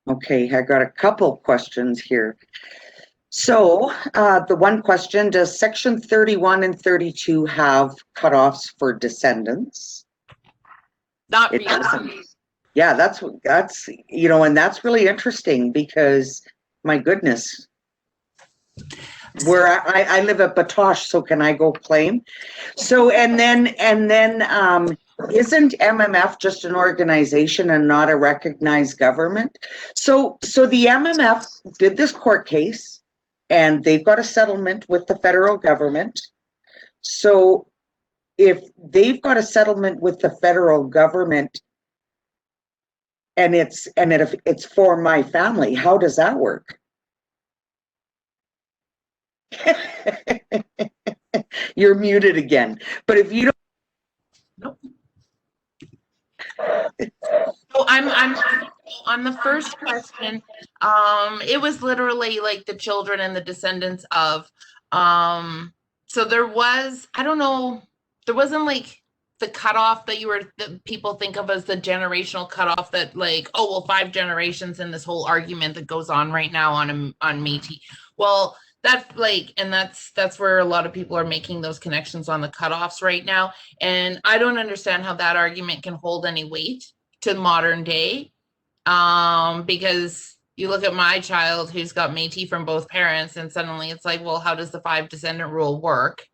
Okay, I got a couple questions here. So, the one question, does section 31 and 32 have cutoffs for descendants? Not It really. doesn't. Yeah, that's and that's really interesting because my goodness, where I live at Batoche, so can I go claim? So and then isn't MMF just an organization and not a recognized government? So the MMF did this court case and they've got a settlement with the federal government. So if they've got a settlement with the federal government and it's for my family, how does that work? You're muted again. But if you don't. Nope. So I'm on the first question. It was literally like the children and the descendants of. So there was, I don't know, there wasn't like the cutoff that people think of as the generational cutoff that like, oh well, 5 generations in this whole argument that goes on right now on Métis. Well, that's like, and that's where a lot of people are making those connections on the cutoffs right now. And I don't understand how that argument can hold any weight to modern day, because you look at my child who's got Métis from both parents, and suddenly it's like, well, how does the 5 descendant rule work?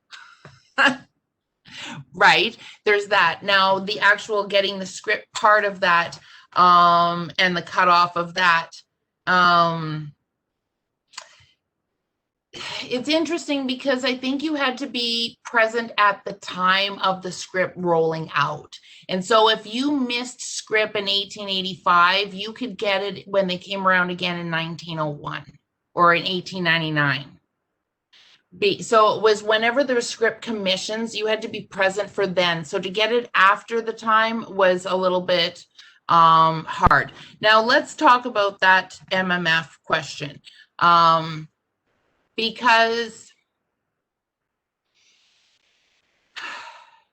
Right, there's that. Now the actual getting the script part of that, and the cutoff of that, it's interesting because I think you had to be present at the time of the script rolling out. And so if you missed script in 1885, you could get it when they came around again in 1901 or in 1899. So it was whenever there was script commissions, you had to be present for then. So to get it after the time was a little bit hard. Now let's talk about that MMF question. Because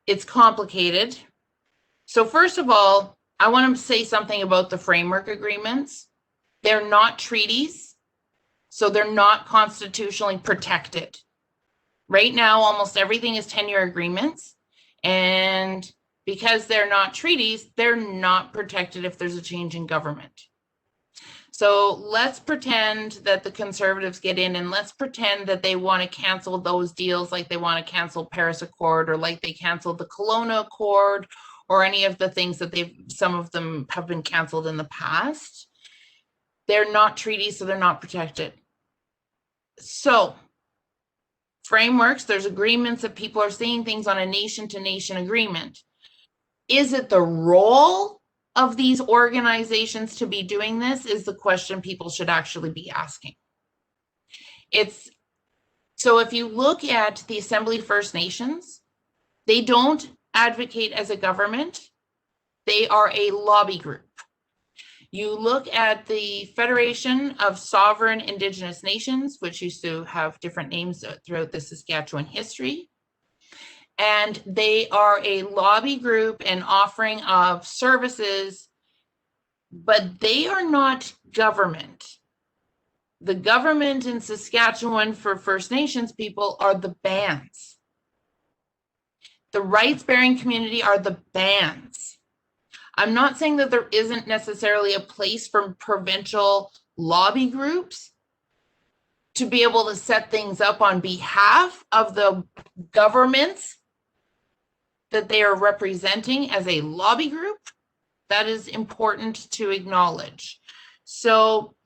it's complicated. So first of all, I want to say something about the framework agreements. They're not treaties, so they're not constitutionally protected. Right now, almost everything is 10-year agreements, and because they're not treaties, they're not protected if there's a change in government. So let's pretend that the Conservatives get in, and let's pretend that they want to cancel those deals, like they want to cancel Paris Accord, or like they canceled the Kelowna Accord, or any of the things that some of them have been canceled in the past. They're not treaties, so they're not protected. So frameworks, there's agreements that people are seeing things on a nation-to-nation agreement. Is it the role of these organizations to be doing this is the question people should actually be asking. So if you look at the Assembly First Nations, they don't advocate as a government. They are a lobby group. You look at the Federation of Sovereign Indigenous Nations, which used to have different names throughout the Saskatchewan history. And they are a lobby group and offering of services, but they are not government. The government in Saskatchewan for First Nations people are the bands. The rights-bearing community are the bands. I'm not saying that there isn't necessarily a place for provincial lobby groups to be able to set things up on behalf of the governments that they are representing as a lobby group. That is important to acknowledge. So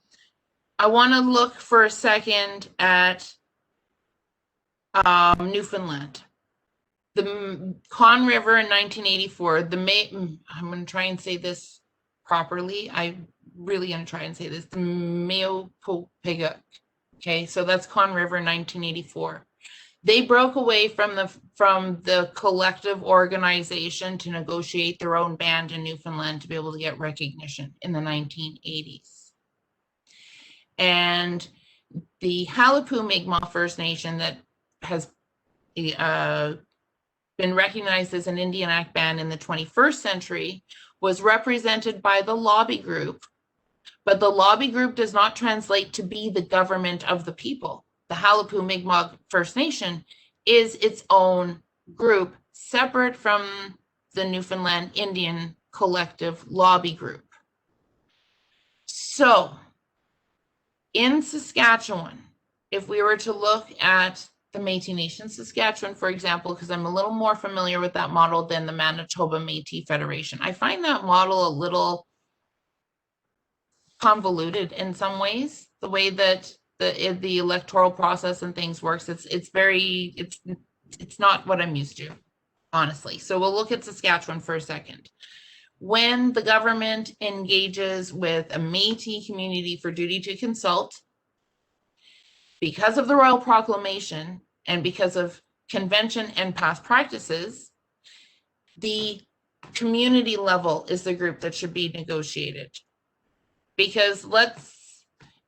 I want to look for a second at Newfoundland. The Conn River in 1984, I'm going to try and say this properly. I'm really going to try and say this. The Meopopiga. Okay, so that's Conn River in 1984. They broke away from the collective organization to negotiate their own band in Newfoundland to be able to get recognition in the 1980s. And the Halapu Mi'kmaq First Nation that has been recognized as an Indian Act band in the 21st century was represented by the lobby group But the lobby group does not translate to be the government of the people. The Halapu Mi'kmaq First Nation is its own group, separate from the Newfoundland Indian Collective Lobby Group. So, in Saskatchewan, if we were to look at the Métis Nation Saskatchewan, for example, because I'm a little more familiar with that model than the Manitoba Métis Federation, I find that model a little convoluted in some ways. The way that the electoral process and things works, it's not what I'm used to, honestly. So we'll look at Saskatchewan for a second. When the government engages with a Métis community for duty to consult, because of the Royal Proclamation and because of convention and past practices, the community level is the group that should be negotiated. Because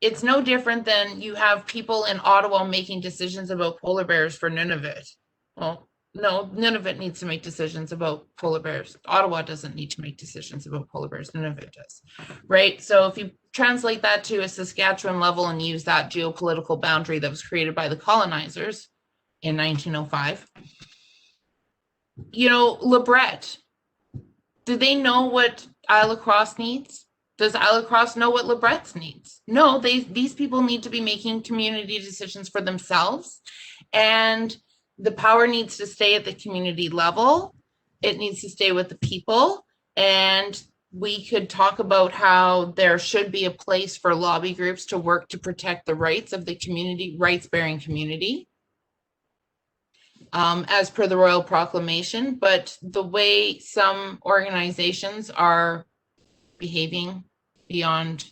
it's no different than you have people in Ottawa making decisions about polar bears for Nunavut. Well, no, Nunavut needs to make decisions about polar bears. Ottawa doesn't need to make decisions about polar bears. Nunavut does, right? So if you translate that to a Saskatchewan level and use that geopolitical boundary that was created by the colonizers in 1905, LeBret, do they know what Isle La Crosse needs? Does Isle La Crosse know what LeBret's needs? No, these people need to be making community decisions for themselves, and the power needs to stay at the community level. It needs to stay with the people, and we could talk about how there should be a place for lobby groups to work to protect the rights of the community, rights-bearing community, as per the Royal Proclamation. But the way some organizations are behaving beyond,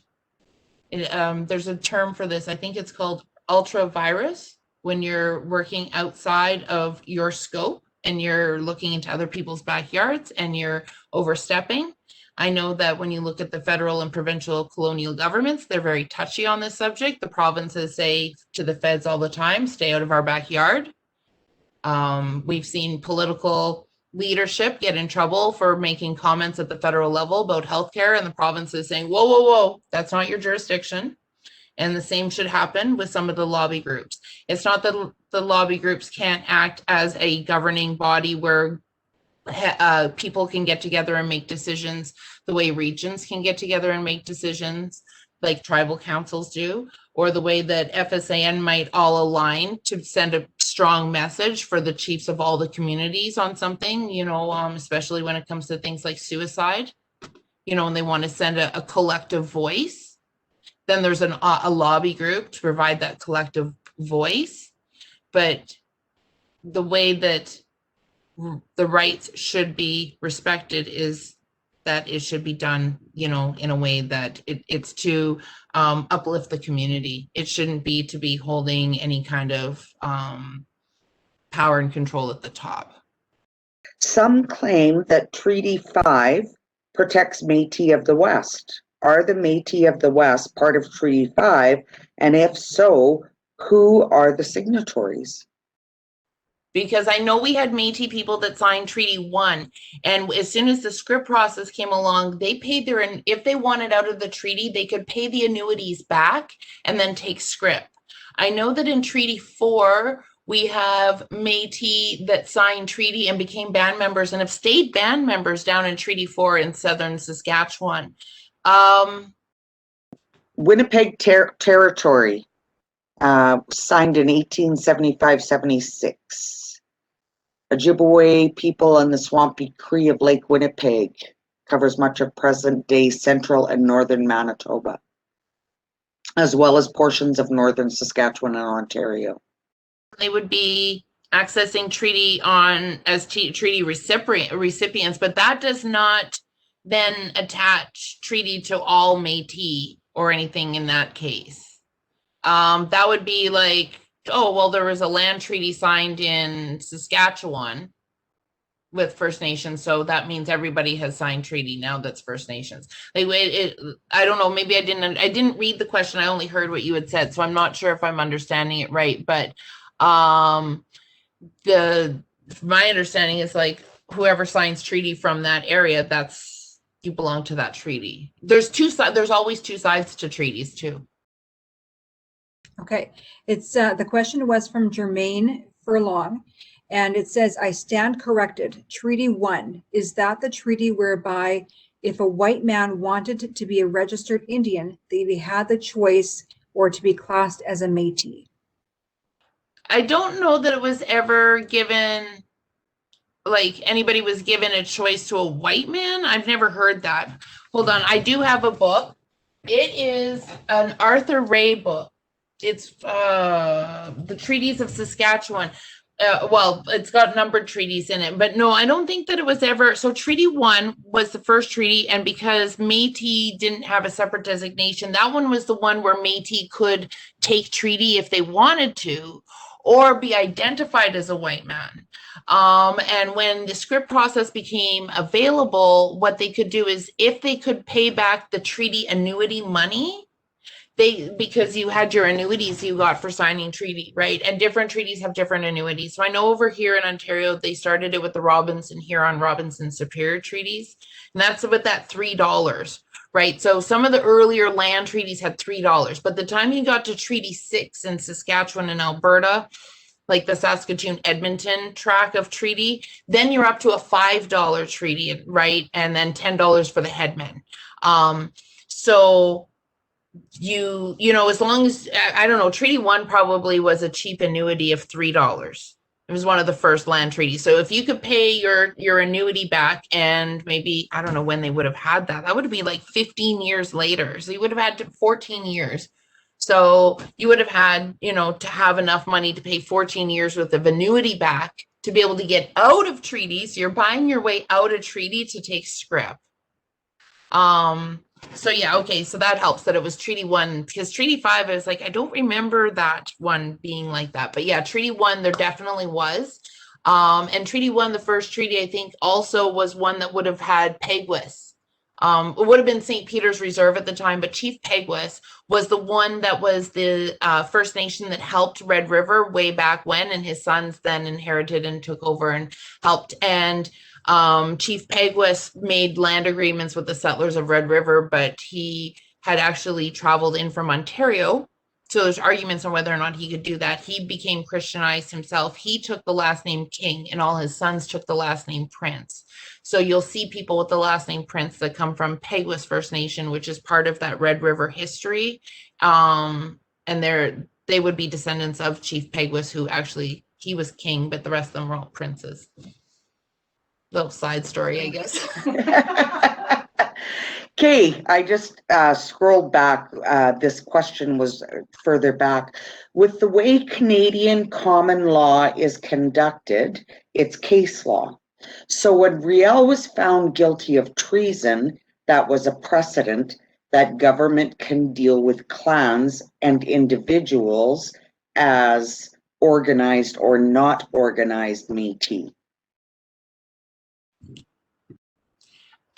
there's a term for this. I think it's called ultra virus, when you're working outside of your scope and you're looking into other people's backyards and you're overstepping. I know that when you look at the federal and provincial colonial governments, they're very touchy on this subject. The provinces say to the feds all the time, stay out of our backyard. We've seen political leadership get in trouble for making comments at the federal level about healthcare, and the provinces saying, whoa, whoa, whoa, that's not your jurisdiction. And the same should happen with some of the lobby groups. It's not that the lobby groups can't act as a governing body where people can get together and make decisions the way regions can get together and make decisions like tribal councils do, or the way that FSAN might all align to send a strong message for the chiefs of all the communities on something, especially when it comes to things like suicide, and they want to send a collective voice. Then there's a lobby group to provide that collective voice. But the way that the rights should be respected is that it should be done, in a way that it's to uplift the community. It shouldn't be to be holding any kind of power and control at the top. Some claim that Treaty 5 protects Métis of the West. Are the Métis of the West part of Treaty 5? And if so, who are the signatories? Because I know we had Métis people that signed Treaty 1, and as soon as the scrip process came along, they paid if they wanted out of the treaty, they could pay the annuities back and then take scrip. I know that in Treaty 4, we have Métis that signed treaty and became band members and have stayed band members down in Treaty 4 in southern Saskatchewan. Winnipeg Territory, signed in 1875-76. Ojibwe people in the swampy Cree of Lake Winnipeg, covers much of present-day central and northern Manitoba, as well as portions of northern Saskatchewan and Ontario. They would be accessing treaty as treaty recipients, but that does not then attach treaty to all Métis or anything in that case. That would be like, oh, well, there was a land treaty signed in Saskatchewan with First Nations, so that means everybody has signed treaty now that's First Nations. Like, I don't know, maybe I didn't read the question, I only heard what you had said, so I'm not sure if I'm understanding it right, but my understanding is like whoever signs treaty from that area, that's you belong to that treaty. There's two sides. There's always two sides to treaties too. Okay, it's the question was from Jermaine Furlong, and it says, I stand corrected. Treaty 1, is that the treaty whereby if a white man wanted to be a registered Indian, they had the choice or to be classed as a Métis? I don't know that it was ever given, like anybody was given a choice to a white man. I've never heard that. Hold on, I do have a book. It is an Arthur Ray book. It's the Treaties of Saskatchewan. Well, it's got numbered treaties in it, but no, I don't think that it was ever. So Treaty 1 was the first treaty, and because Métis didn't have a separate designation, that one was the one where Métis could take treaty if they wanted to, or be identified as a white man. And when the scrip process became available, what they could do is if they could pay back the treaty annuity money, because you had your annuities you got for signing treaty, right? And different treaties have different annuities. So I know over here in Ontario, they started it with the Robinson Huron Robinson Superior treaties. And that's with that $3, right? So some of the earlier land treaties had $3, but the time you got to Treaty 6 in Saskatchewan and Alberta, like the Saskatoon-Edmonton track of treaty, then you're up to a $5 treaty, right? And then $10 for the headmen. So you know, as long as, I don't know, Treaty 1 probably was a cheap annuity of $3. It was one of the first land treaties. So if you could pay your annuity back, and maybe, I don't know when they would have had that, that would be like 15 years later. So you would have had 14 years. So you would have had, you know, to have enough money to pay 14 years worth of annuity back to be able to get out of treaties. You're buying your way out of treaty to take scrip. So yeah, okay, so that helps that it was Treaty 1, because Treaty 5, I was like, I don't remember that one being like that. But yeah, Treaty 1, there definitely was. And Treaty 1, the first treaty, I think also was one that would have had Peguis. It would have been St. Peter's Reserve at the time, but Chief Peguis was the one that was the First Nation that helped Red River way back when, and his sons then inherited and took over and helped. And Chief Peguis made land agreements with the settlers of Red River, but he had actually traveled in from Ontario. So there's arguments on whether or not he could do that. He became Christianized himself. He took the last name King, and all his sons took the last name Prince. So you'll see people with the last name Prince that come from Peguis First Nation, which is part of that Red River history. And they would be descendants of Chief Peguis, who actually, he was king, but the rest of them were all princes. Little side story, I guess. Okay, I just scrolled back. This question was further back. With the way Canadian common law is conducted, it's case law. So when Riel was found guilty of treason, that was a precedent that government can deal with clans and individuals as organized or not organized Métis.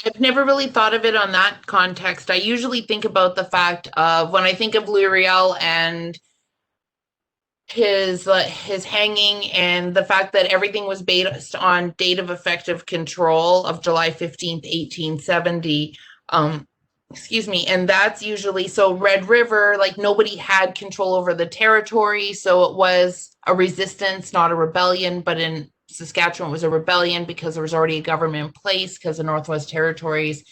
I've never really thought of it on that context. I usually think about the fact of, when I think of Louis Riel and his hanging, and the fact that everything was based on date of effective control of July 15th, 1870. Excuse me. And that's usually, so Red River, like nobody had control over the territory. So it was a resistance, not a rebellion, but in Saskatchewan was a rebellion because there was already a government in place, because the Northwest Territories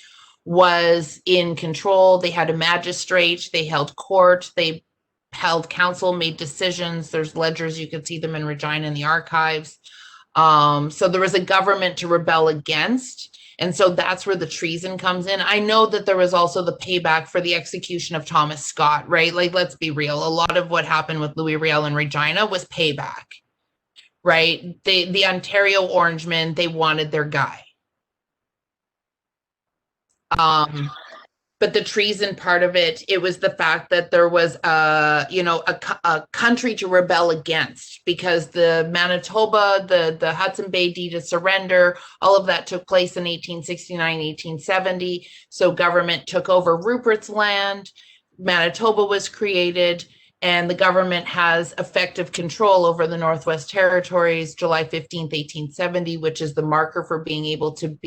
was in control. They had a magistrate, they held court, they held council, made decisions. There's ledgers, you could see them in Regina in the archives. So there was a government to rebel against. And so that's where the treason comes in. I know that there was also the payback for the execution of Thomas Scott, right? Like, let's be real. A lot of what happened with Louis Riel and Regina was payback. Right? The Ontario Orangemen, they wanted their guy. But the treason part of it, it was the fact that there was a country to rebel against, because the Manitoba, the Hudson Bay Deed of Surrender, all of that took place in 1869, 1870. So government took over Rupertsland, Manitoba was created, and the government has effective control over the Northwest Territories, July 15th, 1870, which is the marker for being able to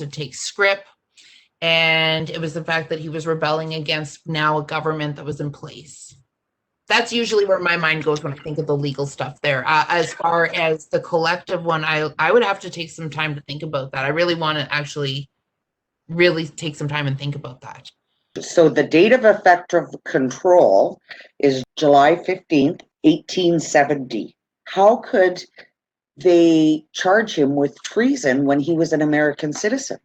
take scrip. And it was the fact that he was rebelling against now a government that was in place. That's usually where my mind goes when I think of the legal stuff there. As far as the collective one, I would have to take some time to think about that. I really want to actually really take some time and think about that. So the date of effective control is July 15th, 1870. How could they charge him with treason when he was an American citizen?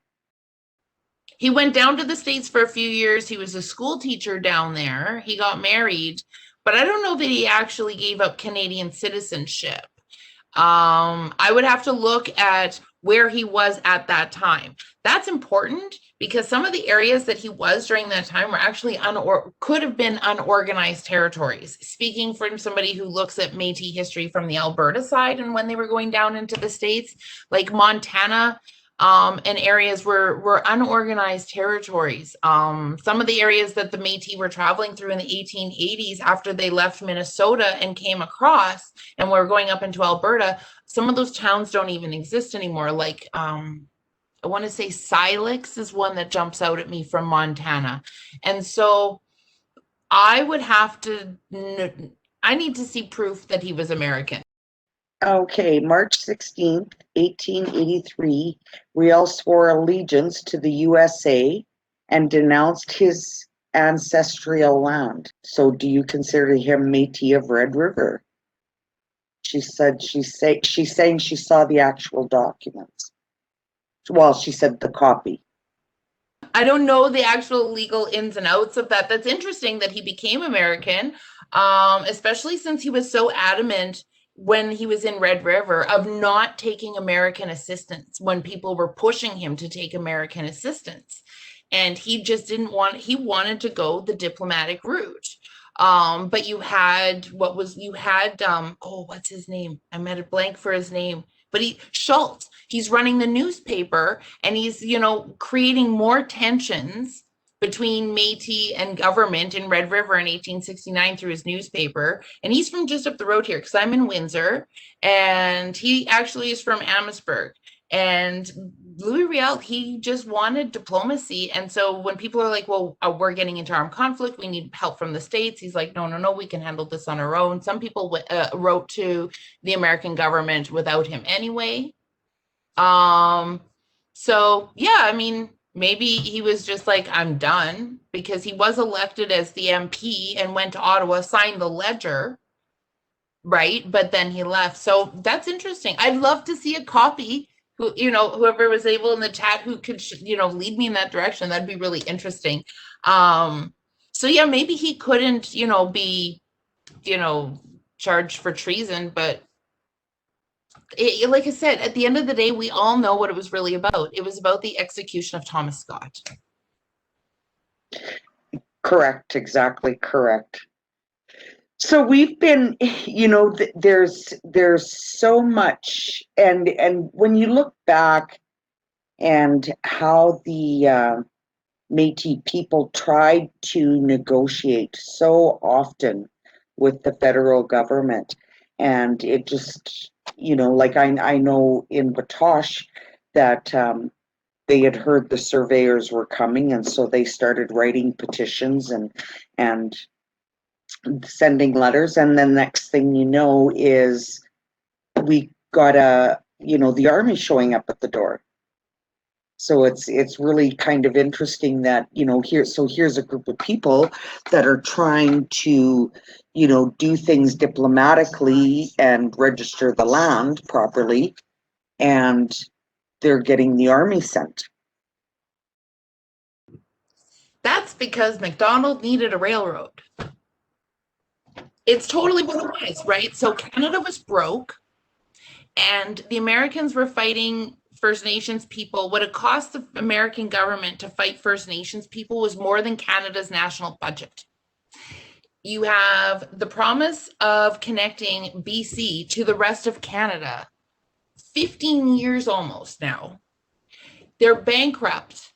He went down to the States for a few years. He was a school teacher down there. He got married, but I don't know that he actually gave up Canadian citizenship. I would have to look at where he was at that time. That's important because some of the areas that he was during that time were actually could have been unorganized territories. Speaking from somebody who looks at Métis history from the Alberta side and when they were going down into the States, like Montana, and areas were unorganized territories. Some of the areas that the Métis were traveling through in the 1880s after they left Minnesota and came across and were going up into Alberta, some of those towns don't even exist anymore. Like, I want to say Silex is one that jumps out at me from Montana. And so I would have to, I need to see proof that he was American. Okay, March 16th, 1883, Riel swore allegiance to the USA and denounced his ancestral land. So do you consider him Métis of Red River? She said she's saying she saw the actual documents. Well, she said the copy. I don't know the actual legal ins and outs of that. That's interesting that he became American, especially since he was so adamant when he was in Red River of not taking American assistance when people were pushing him to take American assistance. And he just didn't want, he wanted to go the diplomatic route. But you had, what's his name? I'm at a blank for his name, but Schultz, he's running the newspaper and he's, creating more tensions between Métis and government in Red River in 1869 through his newspaper. And he's from just up the road here because I'm in Windsor and he actually is from Amherstburg. And Louis Riel, he just wanted diplomacy. And so when people are like, well, we're getting into armed conflict, we need help from the States. He's like, no, we can handle this on our own. Some people wrote to the American government without him anyway. So yeah, I mean, maybe he was just like, I'm done, because he was elected as the MP and went to Ottawa, signed the ledger, right? But then he left. So that's interesting. I'd love to see a copy. Whoever was able in the chat who could, lead me in that direction. That'd be really interesting. So yeah, maybe he couldn't, be, charged for treason, but like I said, at the end of the day, we all know what it was really about. It was about the execution of Thomas Scott. Correct, exactly correct. So we've been, there's so much, and when you look back and how the Métis people tried to negotiate so often with the federal government, and it just, like I know in Batoche that they had heard the surveyors were coming, and so they started writing petitions and sending letters, and then next thing you know is we got the army showing up at the door. So it's really kind of interesting that here's a group of people that are trying to do things diplomatically and register the land properly, and they're getting the army sent. That's because McDonald needed a railroad. It's totally what it was, right? So Canada was broke and the Americans were fighting First Nations people. What it cost the American government to fight First Nations people was more than Canada's national budget. You have the promise of connecting BC to the rest of Canada, 15 years almost now. They're bankrupt.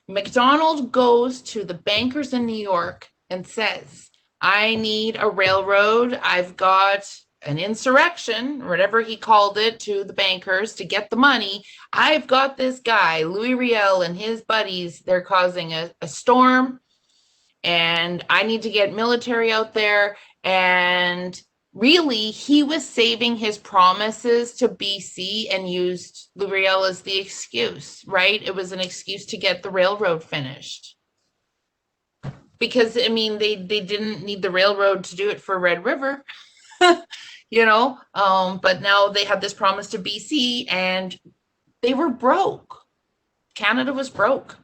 McDonald goes to the bankers in New York and says, I need a railroad. I've got an insurrection, or whatever he called it, to the bankers to get the money. I've got this guy, Louis Riel, and his buddies. They're causing a storm, and I need to get military out there. And really, he was saving his promises to BC and used Louis Riel as the excuse, right? It was an excuse to get the railroad finished. Because, I mean, they didn't need the railroad to do it for Red River. You know, but now they had this promise to BC, and they were broke. Canada was broke.